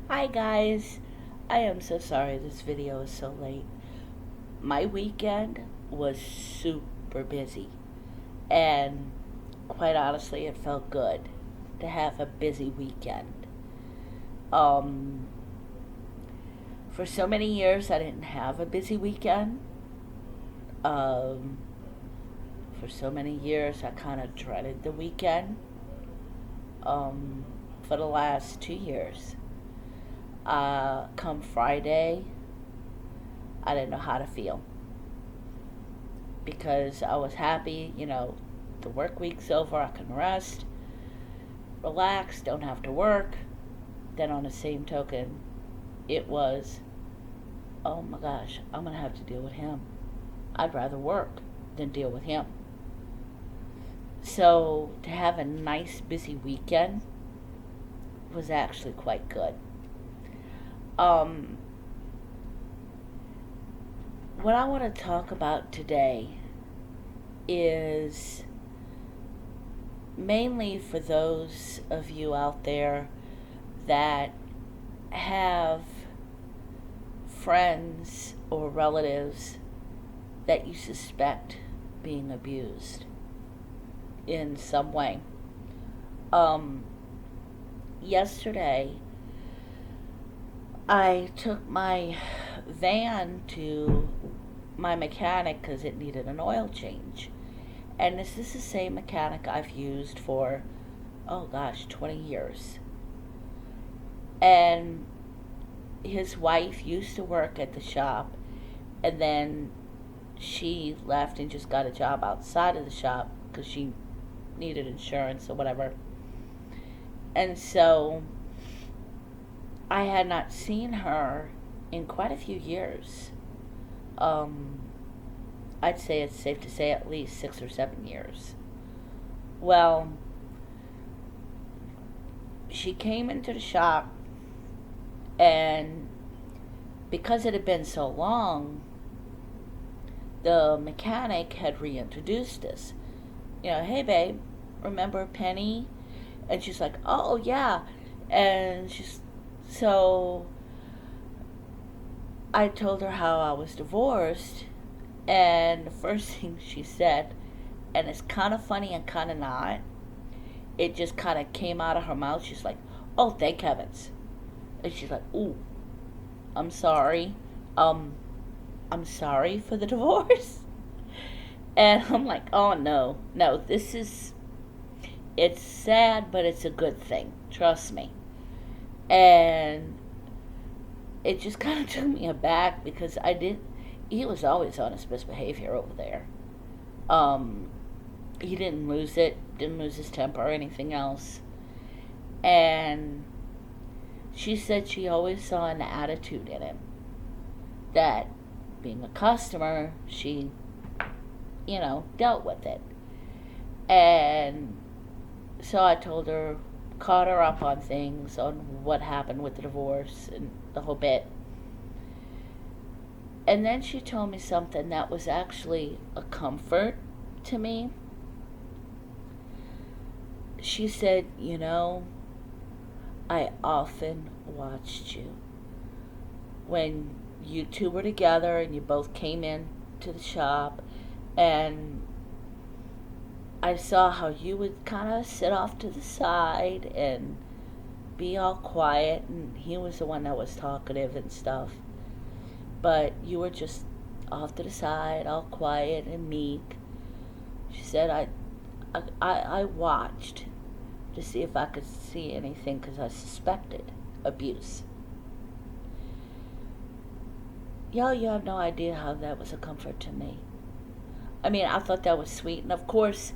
Hi guys, I am so sorry this video is so late. My weekend was super busy, and quite honestly it felt good to have a busy weekend. Um, for so many years I didn't have a busy weekend. Um, for so many years I kind of dreaded the weekend. Um, for the last 2 years. Come Friday, I didn't know how to feel because I was happy, the work week's over, I can rest, relax, don't have to work. Then on the same token, it was, oh my gosh, I'm going to have to deal with him. I'd rather work than deal with him. So to have a nice busy weekend was actually quite good. Um, what I want to talk about today is mainly for those of you out there that have friends or relatives that you suspect being abused in some way. Um, Yesterday, I took my van to my mechanic because it needed an oil change. And this is the same mechanic I've used for, oh gosh, 20 years. And his wife used to work at the shop, and then she left and just got a job outside of the shop because she needed insurance or whatever. And so I had not seen her in quite a few years. Um, I'd say it's safe to say at least 6 or 7 years. Well, she came into the shop, and because it had been so long, the mechanic had reintroduced us. Hey babe, remember Penny? And she's like, oh yeah. And so I told her how I was divorced, and the first thing she said, and it's kind of funny and kind of not, it just kind of came out of her mouth. She's like, oh, thank heavens. And she's like, ooh, I'm sorry. Um, I'm sorry for the divorce. And I'm like, oh no, no, it's sad, but it's a good thing. Trust me. And it just kind of took me aback because he was always on his best behavior over there. Um, he didn't lose his temper or anything else. And she said she always saw an attitude in him that being a customer, she, dealt with it. And so I told her, caught her up on things, on what happened with the divorce and the whole bit. And then she told me something that was actually a comfort to me. She said, I often watched you when you two were together and you both came in to the shop, and I saw how you would kind of sit off to the side and be all quiet, and he was the one that was talkative and stuff. But you were just off to the side, all quiet and meek. She said, I watched to see if I could see anything because I suspected abuse. Y'all, you have no idea how that was a comfort to me. I mean, I thought that was sweet. And of course,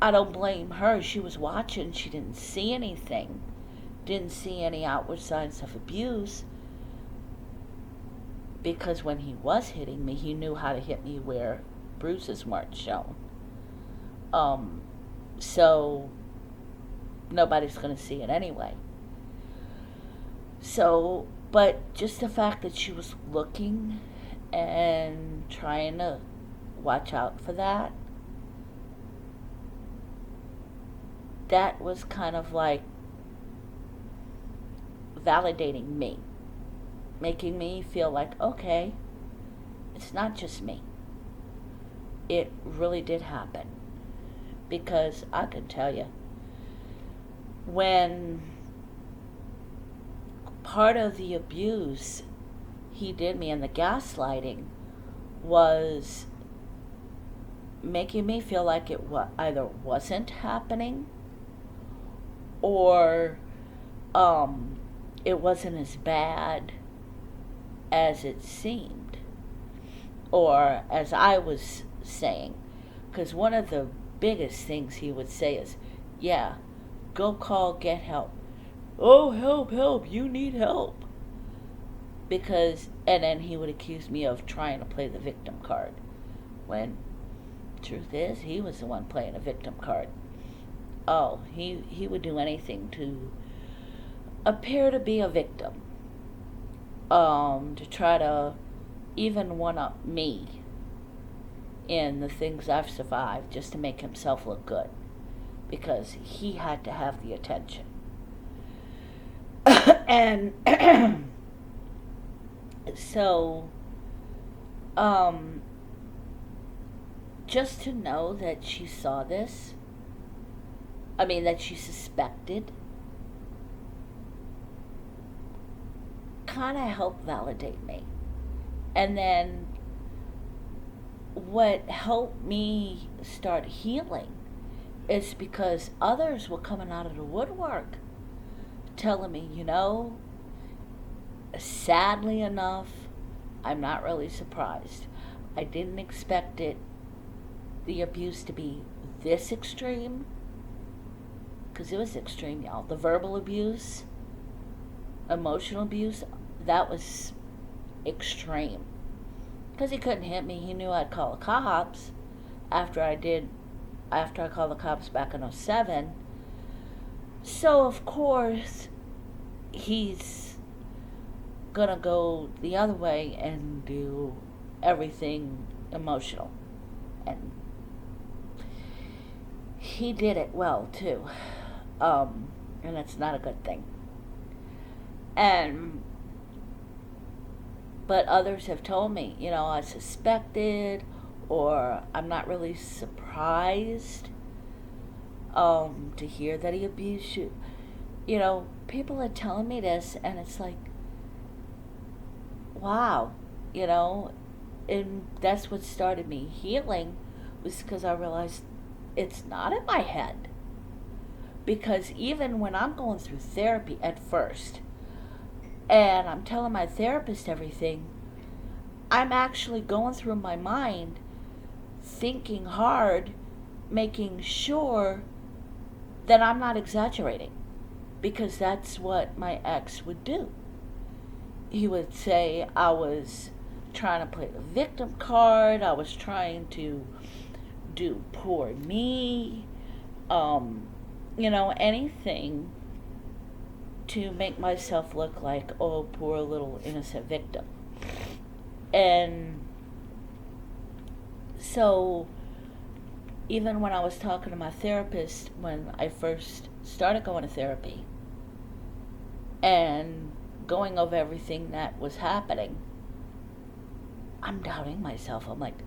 I don't blame her. She was watching. She didn't see anything. Didn't see any outward signs of abuse. Because when he was hitting me, he knew how to hit me where bruises weren't shown. So nobody's going to see it anyway. So, but just the fact that she was looking and trying to watch out for that, that was kind of like validating me, making me feel like, okay, it's not just me. It really did happen. Because I can tell you, when part of the abuse he did me and the gaslighting was making me feel like it either wasn't happening or it wasn't as bad as it seemed, or as I was saying. Because one of the biggest things he would say is, yeah, go call, get help. Oh, help, help, you need help. Because, and then he would accuse me of trying to play the victim card. When, truth is, he was the one playing a victim card. Oh, he would do anything to appear to be a victim. To try to even one-up me in the things I've survived just to make himself look good. Because he had to have the attention. And so, just to know that she saw this, that she suspected, kind of helped validate me. And then what helped me start healing is because others were coming out of the woodwork telling me, sadly enough, I'm not really surprised. I didn't expect the abuse to be this extreme, because it was extreme, y'all. The verbal abuse, emotional abuse, that was extreme. Because he couldn't hit me. He knew I'd call the cops after I called the cops back in 2007. So, of course, he's gonna go the other way and do everything emotional. And he did it well, too. And it's not a good thing. But others have told me, I suspected, or I'm not really surprised to hear that he abused you. People are telling me this, and it's like, wow, and that's what started me healing, was because I realized it's not in my head. Because even when I'm going through therapy at first, and I'm telling my therapist everything, I'm actually going through my mind, thinking hard, making sure that I'm not exaggerating. Because that's what my ex would do. He would say I was trying to play the victim card, I was trying to do poor me, anything to make myself look like, oh, poor little innocent victim. And so, even when I was talking to my therapist, when I first started going to therapy, and going over everything that was happening, I'm doubting myself. I'm like,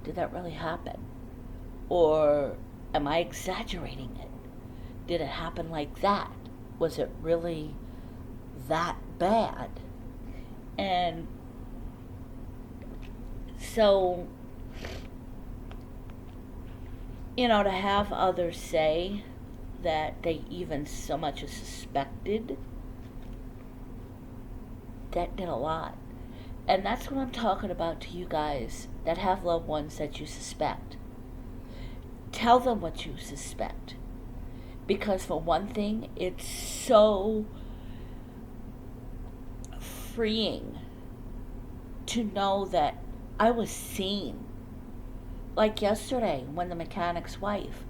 did that really happen? Or am I exaggerating it? Did it happen like that? Was it really that bad? And so, to have others say that they even so much as suspected, that did a lot. And that's what I'm talking about to you guys that have loved ones that you suspect. Tell them what you suspect. Because for one thing, it's so freeing to know that I was seen. Like yesterday, when the mechanic's wife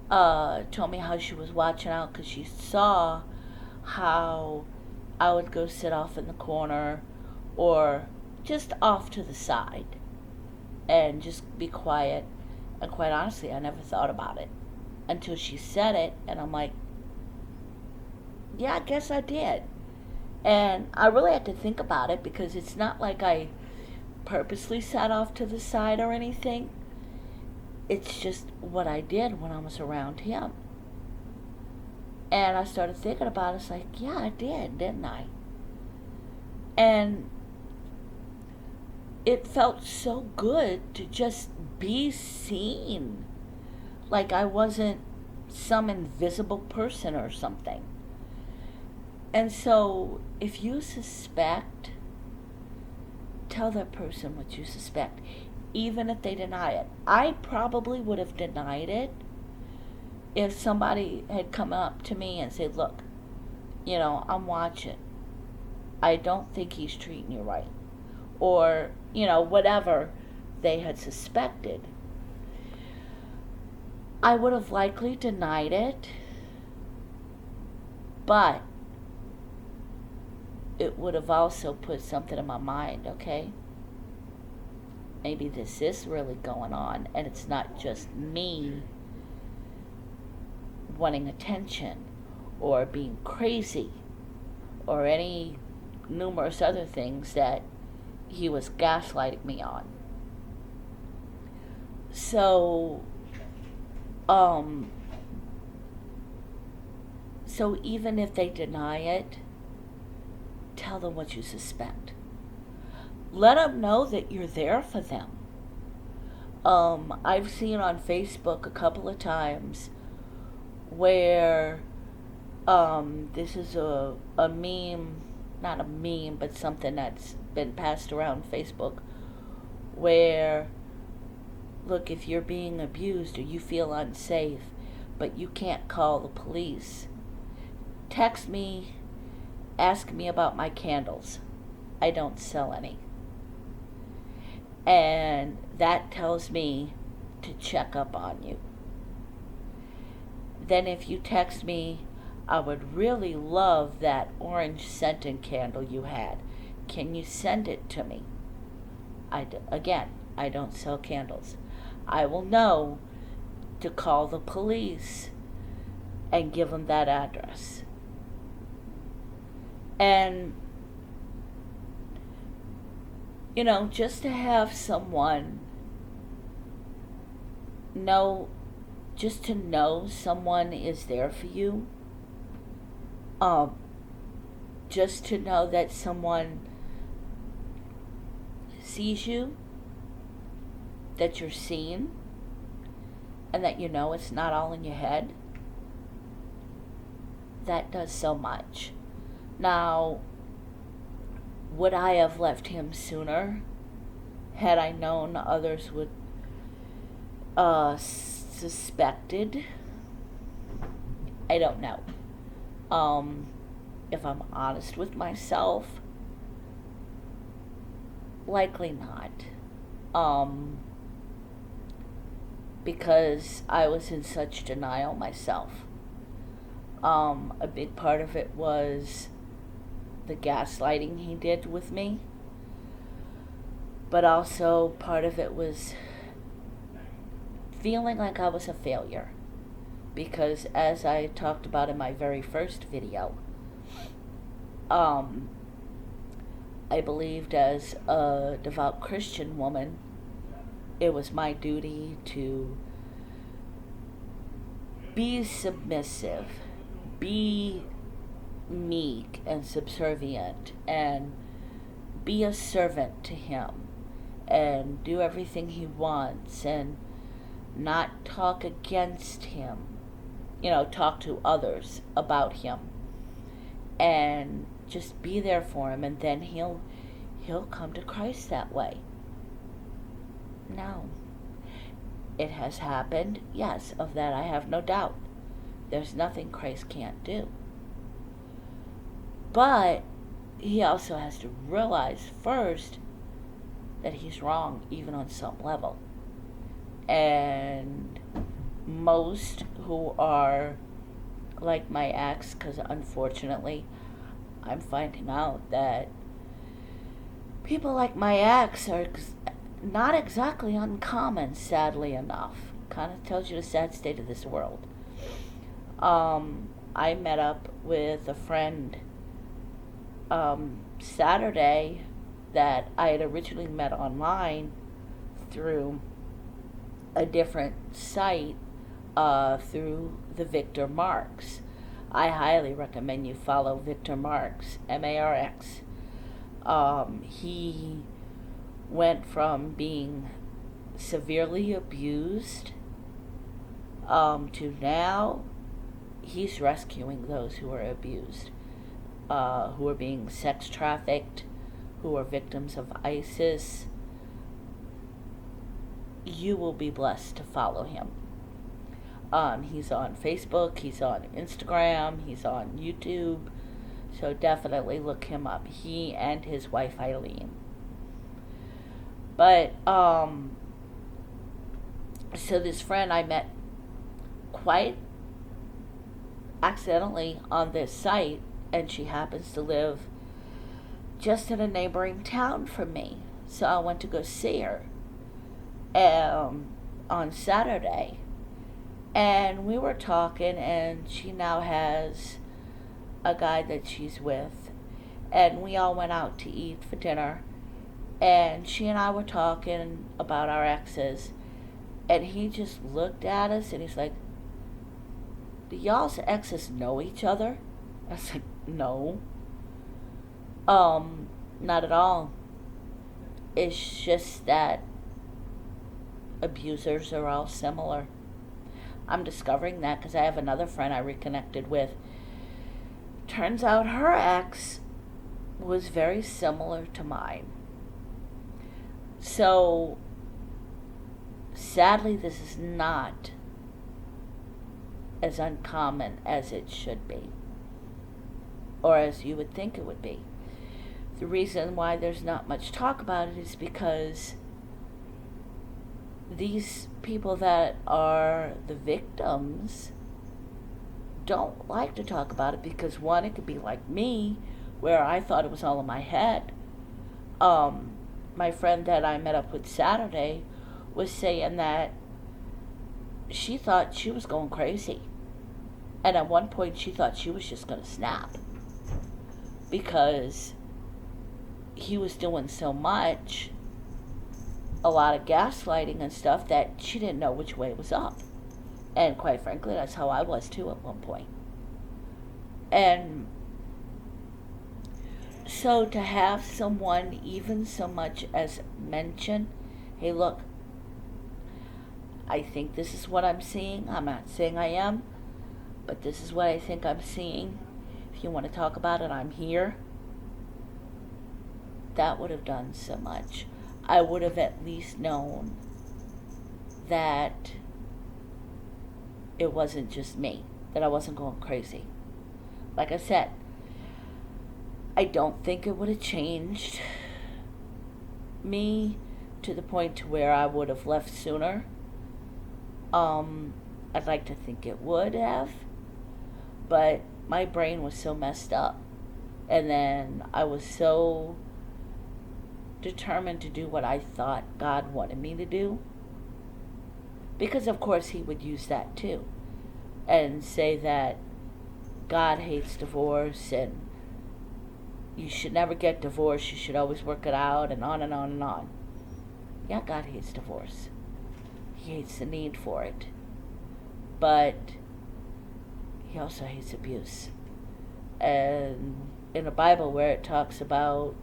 told me how she was watching out because she saw how I would go sit off in the corner or just off to the side and just be quiet. And quite honestly, I never thought about it until she said it, and I'm like, yeah, I guess I did. And I really had to think about it because it's not like I purposely sat off to the side or anything. It's just what I did when I was around him. And I started thinking about it. It's like, yeah, I did, didn't I? And it felt so good to just be seen. Like I wasn't some invisible person or something. And so, if you suspect, tell that person what you suspect, even if they deny it. I probably would have denied it if somebody had come up to me and said, look, I'm watching. I don't think he's treating you right. Or, whatever they had suspected. I would have likely denied it, but it would have also put something in my mind, okay? Maybe this is really going on, and it's not just me wanting attention or being crazy or any numerous other things that he was gaslighting me on. So even if they deny it, tell them what you suspect. Let them know that you're there for them. I've seen on Facebook a couple of times where this is a meme, not a meme, but something that's been passed around Facebook, where, look, if you're being abused or you feel unsafe, but you can't call the police, text me, ask me about my candles. I don't sell any. And that tells me to check up on you. Then if you text me, I would really love that orange scented candle you had. Can you send it to me? Again, I don't sell candles. I will know to call the police and give them that address. And, just to have someone just to know someone is there for you, just to know that someone sees you, that you're seen, and that it's not all in your head, that does so much. Now, would I have left him sooner had I known others would suspected? I don't know. If I'm honest with myself, likely not. Because I was in such denial myself. A big part of it was the gaslighting he did with me, but also part of it was feeling like I was a failure, because as I talked about in my very first video, I believed as a devout Christian woman it was my duty to be submissive, be meek and subservient, and be a servant to him, and do everything he wants, and not talk against him, talk to others about him, and just be there for him, and then he'll come to Christ that way. No. It has happened, yes, of that I have no doubt. There's nothing Christ can't do. But he also has to realize first that he's wrong, even on some level. And most who are like my ex, because unfortunately I'm finding out that people like my ex are not exactly uncommon, sadly enough. Kind of tells you the sad state of this world. I met up with a friend Saturday that I had originally met online through a different site, through the Victor Marx. I highly recommend you follow Victor Marx, Marx. He went from being severely abused, to now he's rescuing those who are abused, who are being sex trafficked, who are victims of ISIS. You will be blessed to follow him. He's on Facebook, he's on Instagram, he's on YouTube, so definitely look him up. He and his wife Eileen. But, so this friend I met quite accidentally on this site, and she happens to live just in a neighboring town from me. So I went to go see her on Saturday, and we were talking, and she now has a guy that she's with, and we all went out to eat for dinner, and she and I were talking about our exes, and he just looked at us and he's like, do y'all's exes know each other? I was like, no. Not at all. It's just that abusers are all similar. I'm discovering that because I have another friend I reconnected with. Turns out her ex was very similar to mine. So, sadly, this is not as uncommon as it should be, or as you would think it would be. The reason why there's not much talk about it is because these people that are the victims don't like to talk about it because, one, it could be like me, where I thought it was all in my head. My friend that I met up with Saturday was saying that she thought she was going crazy. And at one point she thought she was just going to snap. Because he was doing so much, a lot of gaslighting and stuff, that she didn't know which way was up. And quite frankly, that's how I was too at one point. And so to have someone even so much as mention, hey, look, I think this is what I'm seeing. I'm not saying I am, but this is what I think I'm seeing. If you want to talk about it, I'm here. That would have done so much. I would have at least known that it wasn't just me, that I wasn't going crazy. Like I said, I don't think it would have changed me to the point to where I would have left sooner. I'd like to think it would have, but my brain was so messed up, and then I was so determined to do what I thought God wanted me to do, because of course he would use that too, and say that God hates divorce, and you should never get divorced, you should always work it out, and on and on and on. Yeah, God hates divorce. He hates the need for it. But he also hates abuse. And in the Bible, where it talks about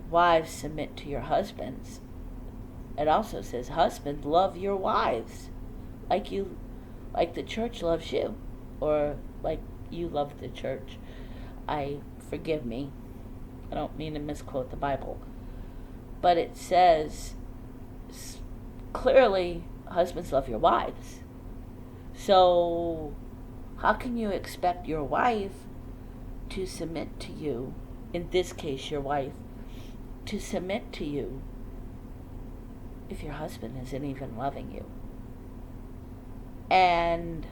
wives submit to your husbands, it also says, husbands, love your wives like the church loves you, or like you love the church. Forgive me, I don't mean to misquote the Bible, but it says clearly, husbands, love your wives. So how can you expect your wife to submit to you, in this case your wife, to submit to you if your husband isn't even loving you? And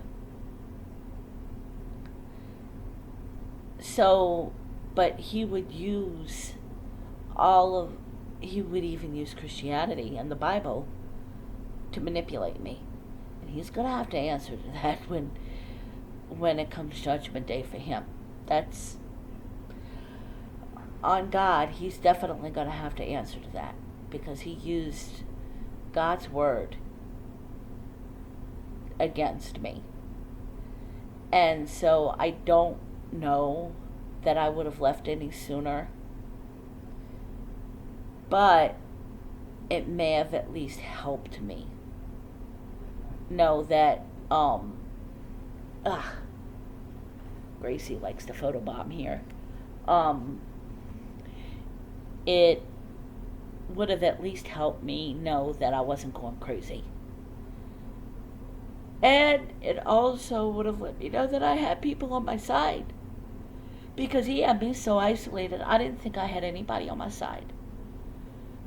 so, but he would even use Christianity and the Bible to manipulate me. And he's going to have to answer to that when it comes Judgment Day for him. That's on God, he's definitely going to have to answer to that because he used God's word against me. And so I don't know that I would have left any sooner, but it may have at least helped me know that Gracie likes to photobomb here. It would have at least helped me know that I wasn't going crazy. And it also would have let me know that I had people on my side. Because he had me so isolated, I didn't think I had anybody on my side.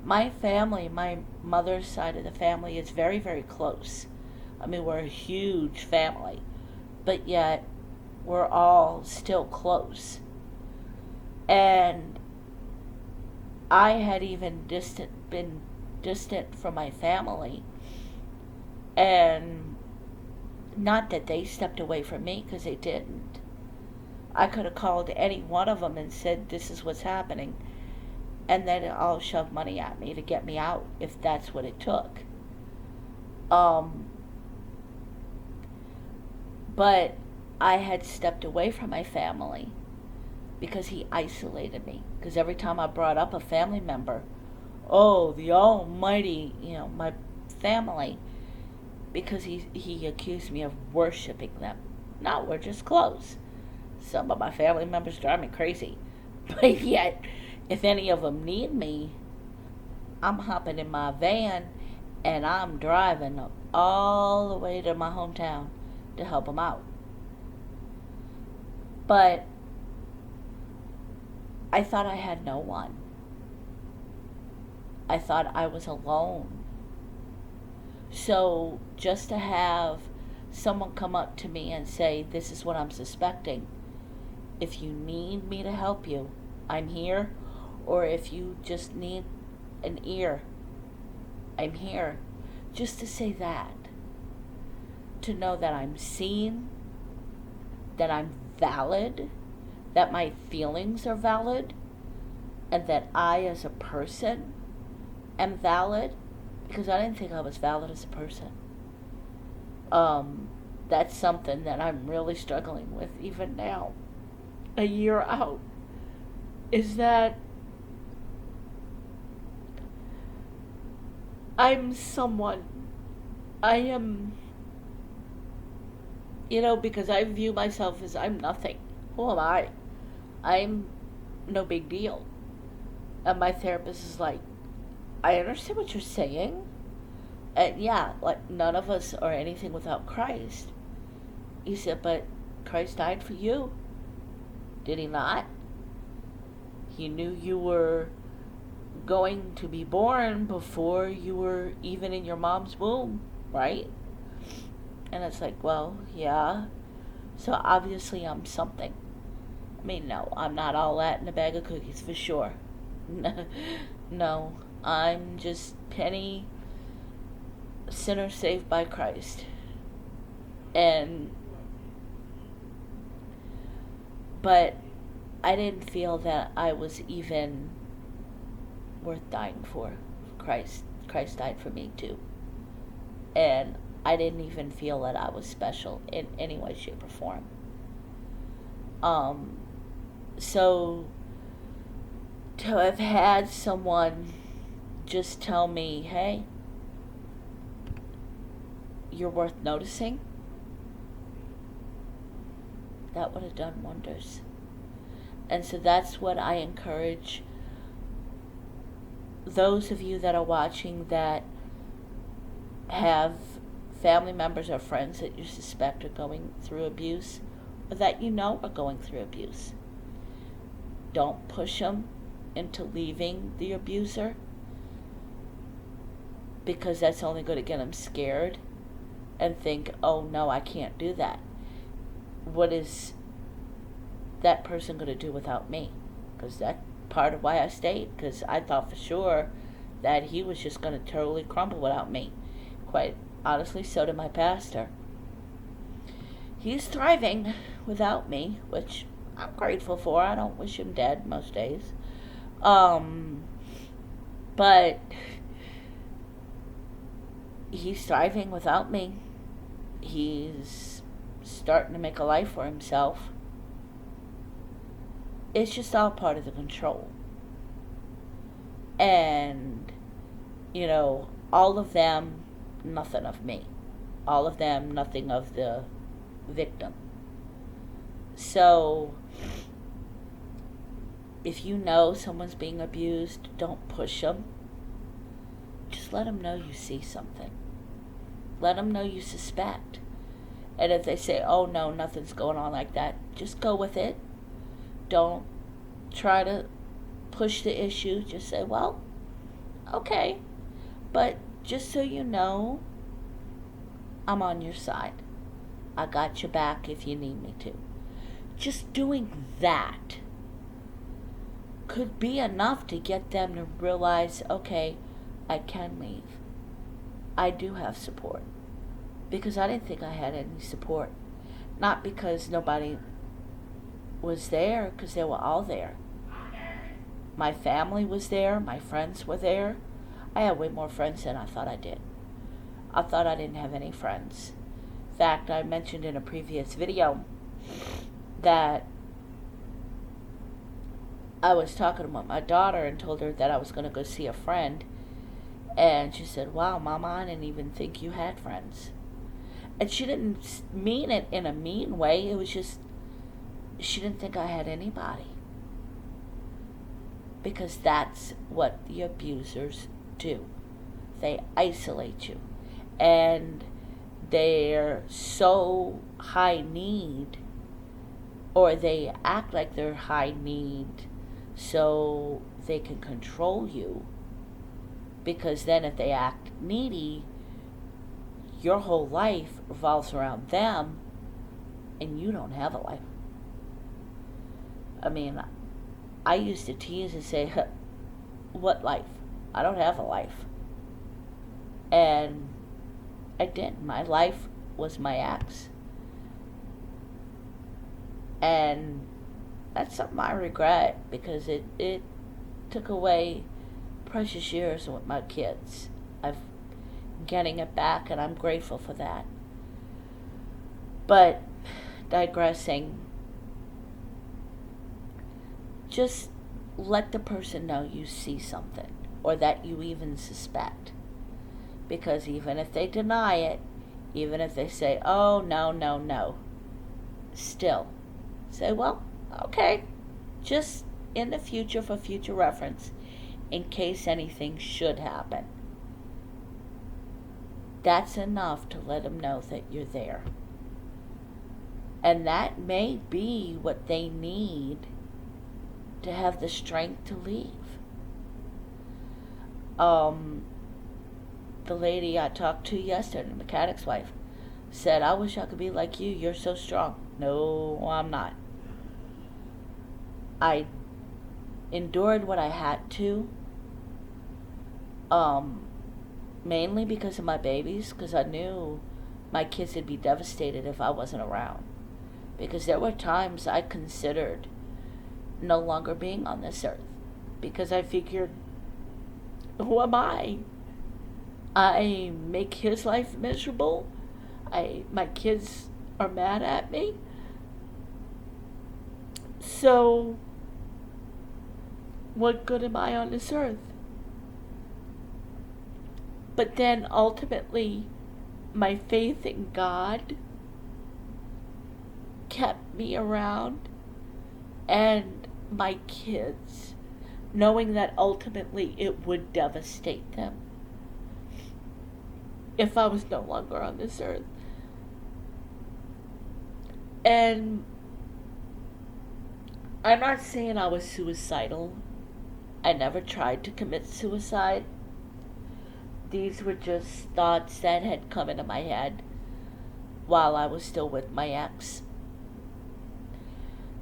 My family, my mother's side of the family, is very, very close. I mean, we're a huge family, but yet we're all still close. And I had even been distant from my family, and not that they stepped away from me, because they didn't. I could have called any one of them and said, this is what's happening, and then I'll shove money at me to get me out, if that's what it took. But I had stepped away from my family because he isolated me. Because every time I brought up a family member, oh, the almighty, my family, because he accused me of worshiping them. No, we're just close. Some of my family members drive me crazy. But yet, if any of them need me, I'm hopping in my van and I'm driving all the way to my hometown to help them out. But I thought I had no one. I thought I was alone. So just to have someone come up to me and say, this is what I'm suspecting. If you need me to help you, I'm here. Or if you just need an ear, I'm here. Just to say that. To know that I'm seen, that I'm valid, that my feelings are valid, and that I as a person am valid, because I didn't think I was valid as a person. That's something that I'm really struggling with even now, a year out, is that I'm someone. I am, because I view myself as I'm nothing. Who am I? I'm no big deal. And my therapist is like, I understand what you're saying. And yeah, like none of us are anything without Christ. He said, but Christ died for you. Did he not? He knew you were going to be born before you were even in your mom's womb, right? And it's like, well, yeah. So obviously I'm something. I mean, no, I'm not all that in a bag of cookies, for sure. No, I'm just penny sinner saved by Christ. But I didn't feel that I was even worth dying for. Christ died for me too. And I didn't even feel that I was special in any way, shape, or form. So to have had someone just tell me, hey, you're worth noticing, that would have done wonders. And so that's what I encourage those of you that are watching that have family members or friends that you suspect are going through abuse, or that are going through abuse. Don't push them into leaving the abuser, because that's only going to get them scared and think, oh no, I can't do that. What is that person going to do without me? Because that's part of why I stayed, because I thought for sure that he was just going to totally crumble without me. Quite honestly, so did my pastor. He's thriving without me, which I'm grateful for. I don't wish him dead most days. Um, but he's thriving without me. He's starting to make a life for himself. It's just all part of the control. And, all of them, nothing of me. All of them, nothing of the victim. So, if you know someone's being abused, don't push them. Just let them know you see something. Let them know you suspect. And if they say, oh no, nothing's going on like that, just go with it. Don't try to push the issue. Just say, well, okay. But just so you know, I'm on your side. I got your back if you need me to. Just doing that could be enough to get them to realize, okay, I can leave. I do have support. Because I didn't think I had any support. Not because nobody was there, because they were all there. My family was there, my friends were there. I had way more friends than I thought I did. I thought I didn't have any friends. In fact, I mentioned in a previous video that I was talking with my daughter and told her that I was going to go see a friend. And she said, wow, Mama, I didn't even think you had friends. And she didn't mean it in a mean way. It was just, she didn't think I had anybody. Because that's what the abusers do. They isolate you. And they're so high need, or they act like they're high need so they can control you. Because then if they act needy, your whole life revolves around them and you don't have a life. I mean, I used to tease and say, what life? I don't have a life. And I didn't. My life was my ex. And that's something I regret because it took away precious years with my kids. I'm getting it back and I'm grateful for that. But digressing, just let the person know you see something or that you even suspect. Because even if they deny it, even if they say, oh, no, still say, well, okay, just in the future for future reference, in case anything should happen. That's enough to let them know that you're there. And that may be what they need to have the strength to leave. The lady I talked to yesterday, the mechanic's wife, said, I wish I could be like you. You're so strong. No, I'm not. I endured what I had to, mainly because of my babies, because I knew my kids would be devastated if I wasn't around. Because there were times I considered no longer being on this earth. Because I figured, who am I? I make his life miserable. My kids are mad at me. So, what good am I on this earth? But then ultimately, my faith in God kept me around, and my kids, knowing that ultimately it would devastate them if I was no longer on this earth. And I'm not saying I was suicidal. I never tried to commit suicide. These were just thoughts that had come into my head while I was still with my ex.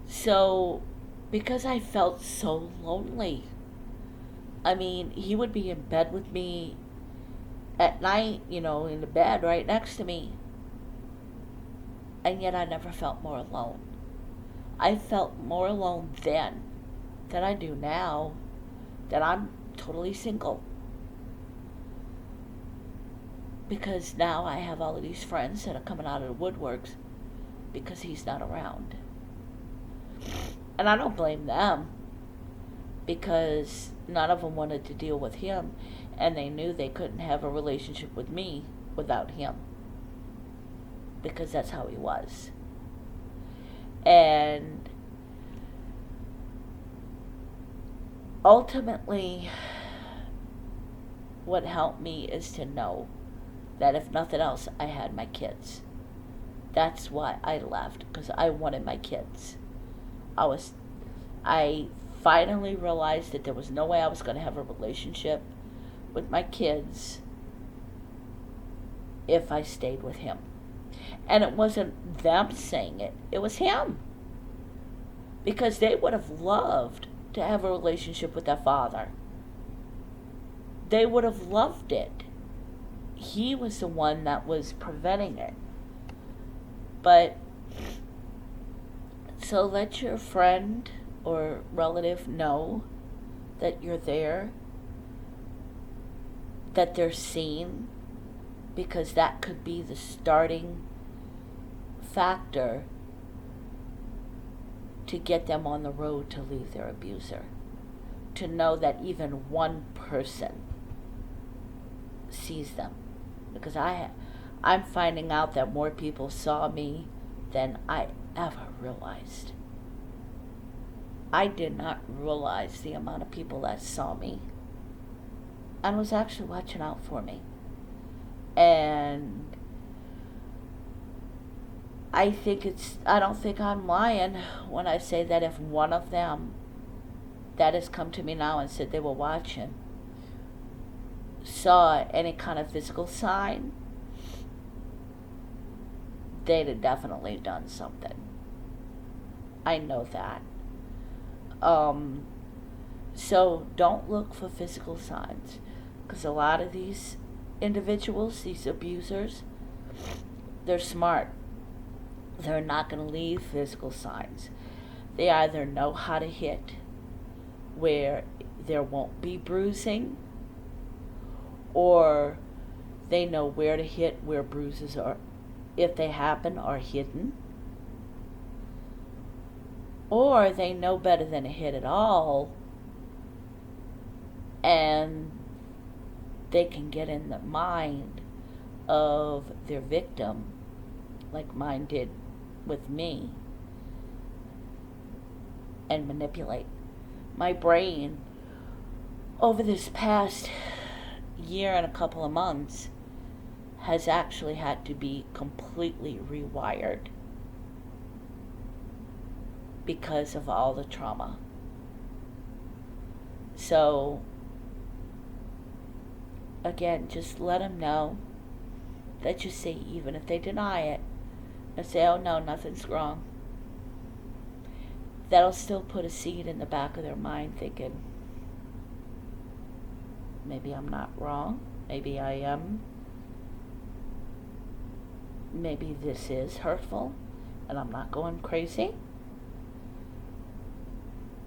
So, because I felt so lonely, I mean, he would be in bed with me at night, in the bed right next to me. And yet I never felt more alone. I felt more alone then than I do now. that I'm totally single. Because now I have all of these friends that are coming out of the woodworks because he's not around. And I don't blame them, because none of them wanted to deal with him, and they knew they couldn't have a relationship with me without him, because that's how he was. And ultimately, what helped me is to know that if nothing else, I had my kids. That's why I left, because I wanted my kids. I finally realized that there was no way I was going to have a relationship with my kids if I stayed with him. And it wasn't them saying it, it was him. Because they would have loved to have a relationship with their father. They would have loved it. He was the one that was preventing it. But, so let your friend or relative know that you're there, that they're seen, because that could be the starting factor to get them on the road to leave their abuser. To know that even one person sees them. Because I'm finding out that more people saw me than I ever realized. I did not realize the amount of people that saw me and was actually watching out for me. And I don't think I'm lying when I say that if one of them that has come to me now and said they were watching saw any kind of physical sign, they'd have definitely done something. I know that. So don't look for physical signs, because a lot of these individuals, these abusers, they're smart. They're not going to leave physical signs. They either know how to hit where there won't be bruising, or they know where to hit where bruises are, if they happen, are hidden, or they know better than to hit at all, and they can get in the mind of their victim, like mine did with me, and manipulate. My brain, over this past year and a couple of months, has actually had to be completely rewired because of all the trauma. So, again, just let them know that you see, even if they deny it, and say, oh no, nothing's wrong. That'll still put a seed in the back of their mind thinking, maybe I'm not wrong, maybe I am, maybe this is hurtful, and I'm not going crazy,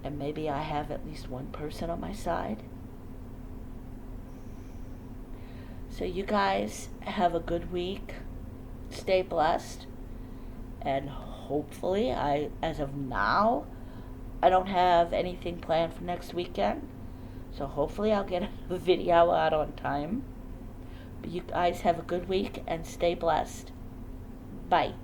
and maybe I have at least one person on my side. So you guys have a good week, stay blessed, and hopefully, as of now, I don't have anything planned for next weekend, so hopefully I'll get a video out on time. But you guys have a good week and stay blessed. Bye.